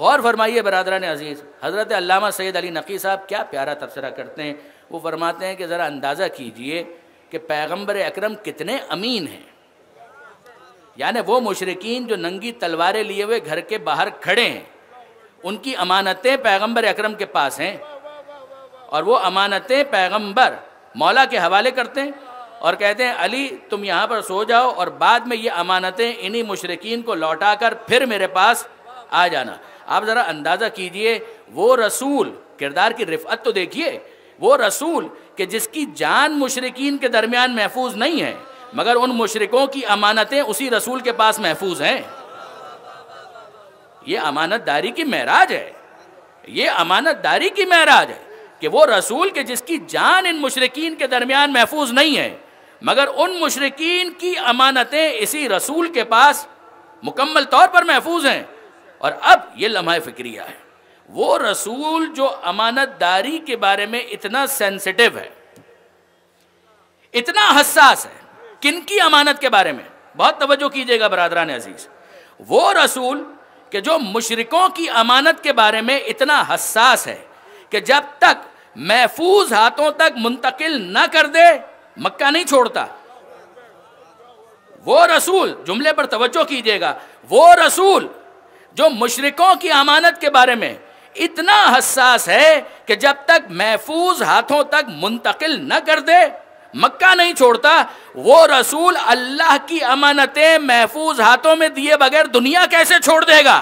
غور فرمائیے برادران عزیز، حضرت علامہ سید علی نقی صاحب کیا پیارا تبصرہ کرتے ہیں. وہ فرماتے ہیں کہ ذرا اندازہ کیجئے کہ پیغمبر اکرم کتنے امین ہیں. یعنی وہ مشرکین جو ننگی تلواریں لیے ہوئے گھر کے باہر کھڑے ہیں، ان کی امانتیں پیغمبر اکرم کے پاس ہیں، اور وہ امانتیں پیغمبر مولا کے حوالے کرتے ہیں اور کہتے ہیں علی تم یہاں پر سو جاؤ اور بعد میں یہ امانتیں انہی مشرکین کو لوٹا کر پھر میرے پاس آ جانا. آپ ذرا اندازہ کیجئے، وہ رسول، کردار کی رفعت تو دیکھیے، وہ رسول کہ جس کی جان مشرکین کے درمیان محفوظ نہیں ہے، مگر ان مشرکوں کی امانتیں اسی رسول کے پاس محفوظ ہیں. یہ امانت داری کی معراج ہے، یہ امانت داری کی معراج ہے کہ وہ رسول کہ جس کی جان ان مشرکین کے درمیان محفوظ نہیں ہے، مگر ان مشرکین کی امانتیں اسی رسول کے پاس مکمل طور پر محفوظ ہیں. اور اب یہ لمحہ فکریہ ہے، وہ رسول جو امانت داری کے بارے میں اتنا سینسٹیو ہے، اتنا حساس ہے. کن کی امانت کے بارے میں؟ بہت توجہ کیجئے گا برادران عزیز. وہ رسول کہ جو مشرکوں کی امانت کے بارے میں اتنا حساس ہے کہ جب تک محفوظ ہاتھوں تک منتقل نہ کر دے مکہ نہیں چھوڑتا. وہ رسول، جملے پر توجہ کیجئے گا، وہ رسول جو مشرکوں کی امانت کے بارے میں اتنا حساس ہے کہ جب تک محفوظ ہاتھوں تک منتقل نہ کر دے مکہ نہیں چھوڑتا. وہ رسول اللہ کی امانتیں محفوظ ہاتھوں میں دیے بغیر دنیا کیسے چھوڑ دے گا؟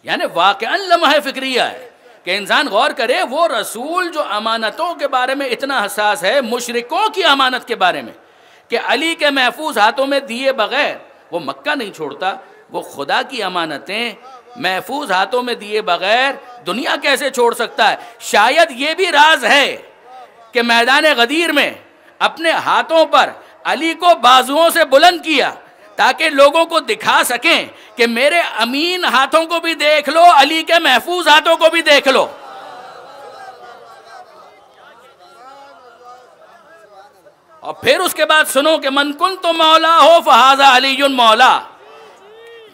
یعنی واقعاً لمحہ فکریہ ہے کہ انسان غور کرے، وہ رسول جو امانتوں کے بارے میں اتنا حساس ہے، مشرکوں کی امانت کے بارے میں، کہ علی کے محفوظ ہاتھوں میں دیے بغیر وہ مکہ نہیں چھوڑتا، وہ خدا کی امانتیں محفوظ ہاتھوں میں دیے بغیر دنیا کیسے چھوڑ سکتا ہے؟ شاید یہ بھی راز ہے کہ میدان غدیر میں اپنے ہاتھوں پر علی کو بازوؤں سے بلند کیا تاکہ لوگوں کو دکھا سکیں کہ میرے امین ہاتھوں کو بھی دیکھ لو، علی کے محفوظ ہاتھوں کو بھی دیکھ لو. اور پھر اس کے بعد سنو کہ من کنت مولا ہو فہذا علی مولا،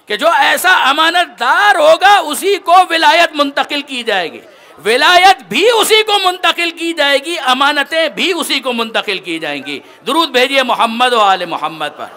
کہ جو ایسا امانت دار ہوگا اسی کو ولایت منتقل کی جائے گی، ولایت بھی اسی کو منتقل کی جائے گی، امانتیں بھی اسی کو منتقل کی جائیں گی. درود بھیجئے محمد و آل محمد پر.